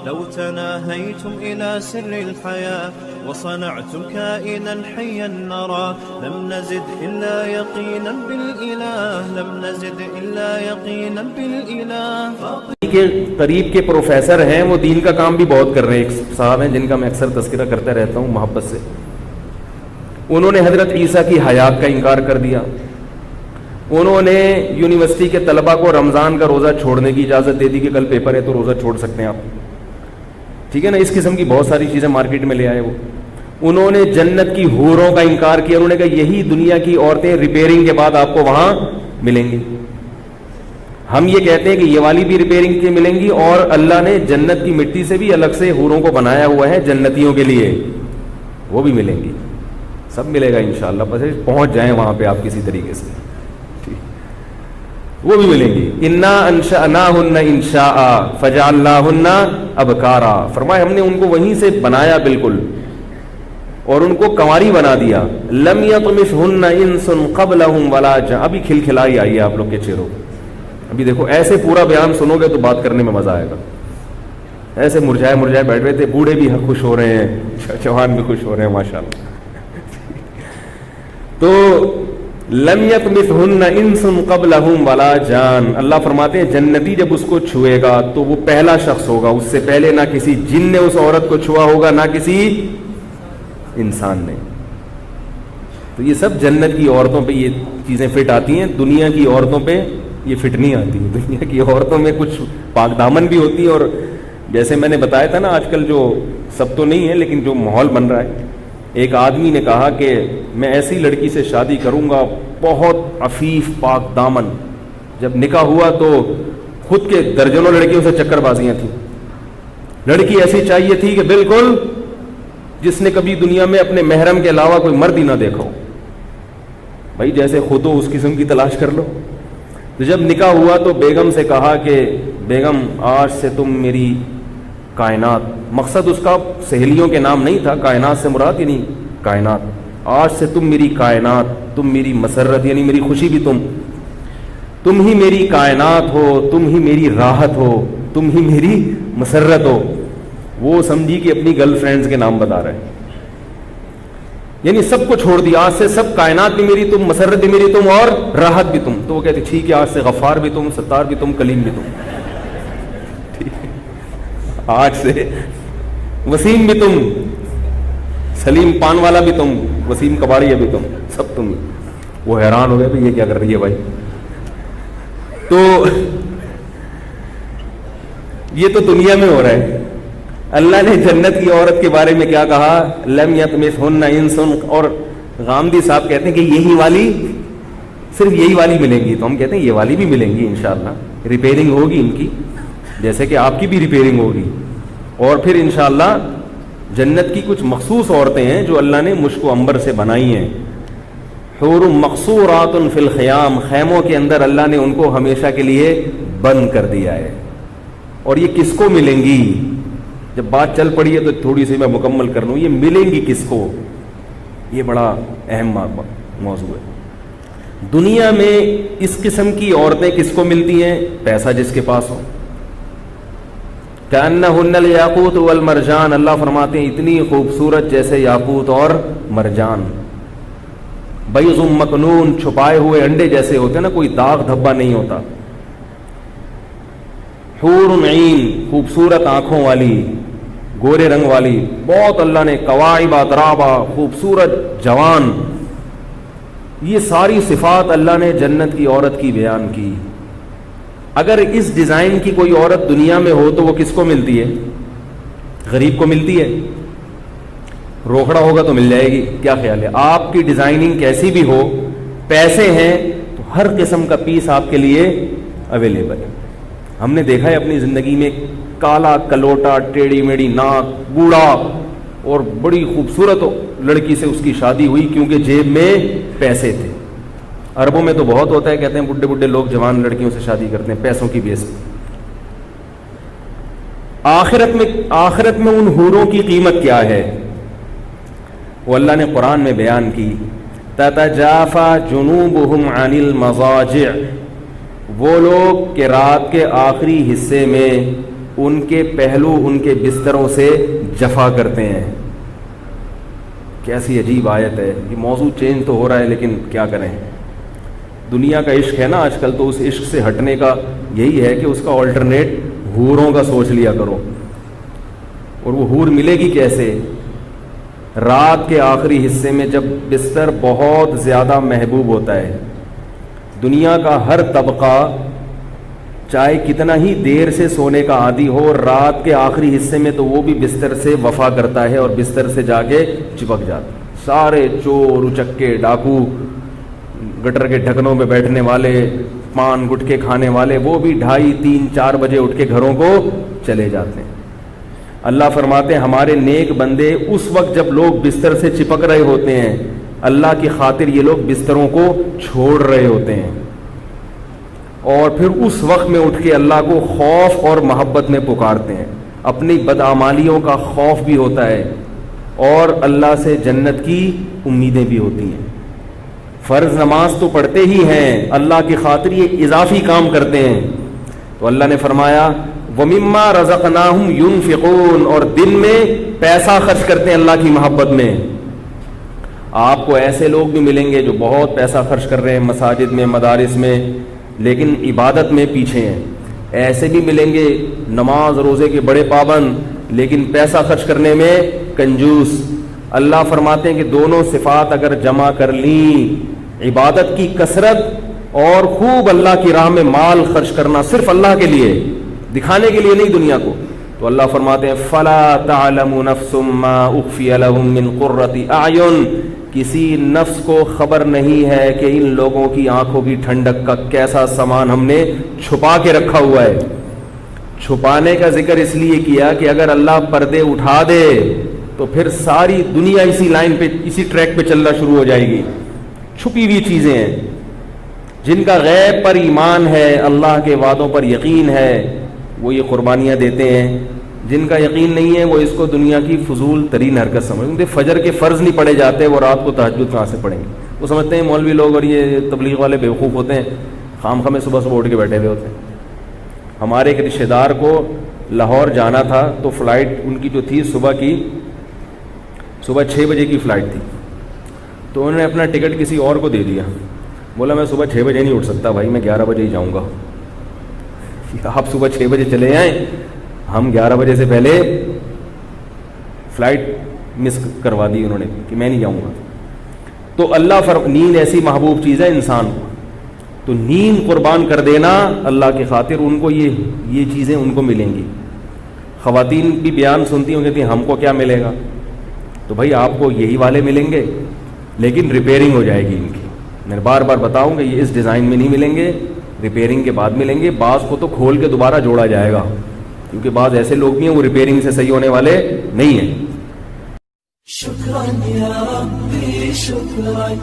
لو تناهيتم إلى سر الحياة وصنعتم كائنا حيا نرى لم نزد إلا يقينا بالإله لم نزد إلا يقينا بالإله. کے قریب کے پروفیسر ہیں، وہ دین کا کام بھی بہت کر رہے ہیں. ایک صاحب ہیں جن کا میں اکثر تذکرہ کرتا رہتا ہوں محبت سے. انہوں نے حضرت عیسیٰ کی حیات کا انکار کر دیا. انہوں نے یونیورسٹی کے طلبہ کو رمضان کا روزہ چھوڑنے کی اجازت دے دی کہ کل پیپر ہے تو روزہ چھوڑ سکتے ہیں آپ. ٹھیک ہے نا. اس قسم کی بہت ساری چیزیں مارکیٹ میں لے آئے وہ. انہوں نے جنت کی حوروں کا انکار کیا. انہوں نے کہا یہی دنیا کی عورتیں ریپیئرنگ کے بعد آپ کو وہاں ملیں گی. ہم یہ کہتے ہیں کہ یہ والی بھی ریپیئرنگ کے ملیں گی، اور اللہ نے جنت کی مٹی سے بھی الگ سے حوروں کو بنایا ہوا ہے جنتیوں کے لیے، وہ بھی ملیں گی. سب ملے گا انشاءاللہ. بس پہنچ جائیں وہاں پہ آپ کسی طریقے سے، وہ بھی ملیں گی. انا انشأناہن انشاء فجعلناہن ابکارا. فرمایا ہم نے ان کو وہیں سے بنایا بالکل اور ان کو کنواری بنا دیا. لم یطمثہن انس قبلہم ولا جان. ابھی کھلکھلائی آئی ہے آپ لوگ کے چہروں. ابھی دیکھو ایسے پورا بیان سنو گے تو بات کرنے میں مزہ آئے گا. ایسے مرجھائے مرجھائے بیٹھ رہے تھے. بوڑھے بھی خوش ہو رہے ہیں، جوان بھی خوش ہو رہے ہیں ماشاءاللہ. تو لم یطمثہن انس قبلہم ولا جان. اللہ فرماتے ہیں جنتی جب اس کو چھوئے گا تو وہ پہلا شخص ہوگا. اس سے پہلے نہ کسی جن نے اس عورت کو چھوا ہوگا نہ کسی انسان نے. تو یہ سب جنت کی عورتوں پہ یہ چیزیں فٹ آتی ہیں. دنیا کی عورتوں پہ یہ فٹ نہیں آتی. دنیا کی عورتوں میں کچھ پاک دامن بھی ہوتی ہے، اور جیسے میں نے بتایا تھا نا آج کل جو سب تو نہیں ہے لیکن جو ماحول بن رہا ہے. ایک آدمی نے کہا کہ میں ایسی لڑکی سے شادی کروں گا بہت عفیف پاک دامن. جب نکاح ہوا تو خود کے درجنوں لڑکیوں سے چکر بازیاں تھیں. لڑکی ایسی چاہیے تھی کہ بالکل جس نے کبھی دنیا میں اپنے محرم کے علاوہ کوئی مرد ہی نہ دیکھا ہو. بھائی جیسے خود ہو اس قسم کی تلاش کر لو. تو جب نکاح ہوا تو بیگم سے کہا کہ بیگم آج سے تم میری کائنات، مقصد اس کا سہیلیوں کے نام نہیں تھا، کائنات سے مراد یعنی کائنات. آج سے تم میری کائنات، تم میری مسرت یعنی میری خوشی بھی تم ہی میری کائنات ہو، تم ہی میری راحت ہو، تم ہی میری مسرت ہو. وہ سمجھی کہ اپنی گرل فرینڈز کے نام بتا رہے ہیں، یعنی سب کو چھوڑ دیا. آج سے سب کائنات بھی میری تم، مسرت بھی میری تم، اور راحت بھی تم. تو وہ کہتے ٹھیک ہے آج سے غفار بھی تم، ستار بھی تم، کلیم بھی تم. آج سے وسیم بھی تم، سلیم پان والا بھی تم، وسیم کباڑیا بھی تم، سب تم. وہ حیران ہو گئے بھائی یہ کیا کر رہی ہے بھائی. تو یہ تو دنیا میں ہو رہا ہے. اللہ نے جنت کی عورت کے بارے میں کیا کہا؟ لم یطمثہن انس. اور غامدی صاحب کہتے ہیں کہ یہی والی، صرف یہی والی ملیں گی. تو ہم کہتے ہیں یہ والی بھی ملیں گی انشاءاللہ. ریپیئرنگ ہوگی ان کی جیسے کہ آپ کی بھی ریپیئرنگ ہوگی. اور پھر انشاءاللہ جنت کی کچھ مخصوص عورتیں ہیں جو اللہ نے مشک و عنبر سے بنائی ہیں. حور مقصورات فی الخیام. خیموں کے اندر اللہ نے ان کو ہمیشہ کے لیے بند کر دیا ہے. اور یہ کس کو ملیں گی؟ جب بات چل پڑی ہے تو تھوڑی سی میں مکمل کر لوں. یہ ملیں گی کس کو؟ یہ بڑا اہم موضوع ہے. دنیا میں اس قسم کی عورتیں کس کو ملتی ہیں؟ پیسہ جس کے پاس ہو. کأنہن الیاقوت والمرجان. اللہ فرماتے ہیں اتنی خوبصورت جیسے یاقوت اور مرجان. بیض مکنون. چھپائے ہوئے انڈے جیسے ہوتے ہیں نا، کوئی داغ دھبا نہیں ہوتا. حور عین. خوبصورت آنکھوں والی، گورے رنگ والی بہت. اللہ نے کواعب اترابا. خوبصورت جوان. یہ ساری صفات اللہ نے جنت کی عورت کی بیان کی. اگر اس ڈیزائن کی کوئی عورت دنیا میں ہو تو وہ کس کو ملتی ہے؟ غریب کو ملتی ہے. روکھڑا ہوگا تو مل جائے گی. کیا خیال ہے؟ آپ کی ڈیزائننگ کیسی بھی ہو، پیسے ہیں تو ہر قسم کا پیس آپ کے لیے اویلیبل ہے. ہم نے دیکھا ہے اپنی زندگی میں کالا کلوٹا، ٹیڑھی میڑھی ناک، بوڑھا اور بڑی خوبصورت لڑکی سے اس کی شادی ہوئی کیونکہ جیب میں پیسے تھے. عربوں میں تو بہت ہوتا ہے، کہتے ہیں بڈھے بڈھے لوگ جوان لڑکیوں سے شادی کرتے ہیں پیسوں کی بیس پہ. آخرت میں ان حوروں کی قیمت کیا ہے وہ اللہ نے قرآن میں بیان کی. تتجافا جنوبہم عن المضاجع. وہ لوگ کہ رات کے آخری حصے میں ان کے پہلو ان کے بستروں سے جفا کرتے ہیں. کیسی عجیب آیت ہے. یہ موضوع چینج تو ہو رہا ہے لیکن کیا کریں, دنیا کا عشق ہے نا آج کل, تو اس عشق سے ہٹنے کا یہی ہے کہ اس کا آلٹرنیٹ حوروں کا سوچ لیا کرو. اور وہ حور ملے گی کیسے؟ رات کے آخری حصے میں جب بستر بہت زیادہ محبوب ہوتا ہے. دنیا کا ہر طبقہ چاہے کتنا ہی دیر سے سونے کا عادی ہو, رات کے آخری حصے میں تو وہ بھی بستر سے وفا کرتا ہے اور بستر سے جا کے چپک جاتا ہے. سارے چور, اچکے, ڈاکو, گٹر کے ڈھکنوں میں بیٹھنے والے, پان گٹکے کھانے والے, وہ بھی 2:30, 3, 4 بجے اٹھ کے گھروں کو چلے جاتے ہیں. اللہ فرماتے ہیں ہمارے نیک بندے اس وقت جب لوگ بستر سے چپک رہے ہوتے ہیں, اللہ کی خاطر یہ لوگ بستروں کو چھوڑ رہے ہوتے ہیں, اور پھر اس وقت میں اٹھ کے اللہ کو خوف اور محبت میں پکارتے ہیں. اپنی بدعمالیوں کا خوف بھی ہوتا ہے اور اللہ سے جنت کی امیدیں بھی ہوتی ہیں. فرض نماز تو پڑھتے ہی ہیں, اللہ کی خاطر یہ اضافی کام کرتے ہیں. تو اللہ نے فرمایا وَمِمَّا رَزَقْنَاهُمْ يُنْفِقُونَ, اور دن میں پیسہ خرچ کرتے ہیں اللہ کی محبت میں. آپ کو ایسے لوگ بھی ملیں گے جو بہت پیسہ خرچ کر رہے ہیں مساجد میں, مدارس میں, لیکن عبادت میں پیچھے ہیں. ایسے بھی ملیں گے نماز روزے کے بڑے پابند لیکن پیسہ خرچ کرنے میں کنجوس. اللہ فرماتے ہیں کہ دونوں صفات اگر جمع کر لیں, عبادت کی کثرت اور خوب اللہ کی راہ میں مال خرچ کرنا صرف اللہ کے لیے, دکھانے کے لیے نہیں دنیا کو, تو اللہ فرماتے ہیں فَلَا تَعْلَمُ نَفْسٌ مَّا أُخْفِيَ لَهُم مِّن قُرَّةِ أَعْيُنٍ, کسی نفس کو خبر نہیں ہے کہ ان لوگوں کی آنکھوں کی ٹھنڈک کا کیسا سامان ہم نے چھپا کے رکھا ہوا ہے. چھپانے کا ذکر اس لیے کیا کہ اگر اللہ پردے اٹھا دے تو پھر ساری دنیا اسی لائن پہ, اسی ٹریک پہ چلنا شروع ہو جائے گی. چھپی ہوئی چیزیں ہیں, جن کا غیب پر ایمان ہے, اللہ کے وعدوں پر یقین ہے, وہ یہ قربانیاں دیتے ہیں. جن کا یقین نہیں ہے وہ اس کو دنیا کی فضول ترین حرکت سمجھتے ہیں. فجر کے فرض نہیں پڑے جاتے, وہ رات کو تہجد کہاں سے پڑھیں گے؟ وہ سمجھتے ہیں مولوی لوگ اور یہ تبلیغ والے بیوقوف ہوتے ہیں, خام خامے صبح صبح اٹھ کے بیٹھے ہوئے ہوتے ہیں. ہمارے ایک رشتہ دار کو لاہور جانا تھا, تو فلائٹ ان کی جو تھی صبح 6 بجے کی فلائٹ تھی, تو انہوں نے اپنا ٹکٹ کسی اور کو دے دیا. بولا میں صبح 6 بجے نہیں اٹھ سکتا بھائی, میں 11 بجے ہی جاؤں گا. آپ صبح 6 بجے چلے جائیں, ہم 11 بجے سے پہلے فلائٹ مس کروا دی انہوں نے کہ میں نہیں جاؤں گا. تو اللہ نیند ایسی محبوب چیز ہے انسان کو, تو نیند قربان کر دینا اللہ کی خاطر, ان کو یہ چیزیں ان کو ملیں گی. خواتین بھی بیان سنتی ہوں, کہتی ہیں ہم کو کیا ملے گا؟ تو بھائی آپ کو یہی والے ملیں گے لیکن ریپیئرنگ ہو جائے گی ان کی. میں بار بار بتاؤں گا یہ اس ڈیزائن میں نہیں ملیں گے, ریپیئرنگ کے بعد ملیں گے. بعض کو تو کھول کے دوبارہ جوڑا جائے گا, کیونکہ بعض ایسے لوگ بھی ہیں وہ ریپیئرنگ سے صحیح ہونے والے نہیں ہیں. شکران یا ربی شکران.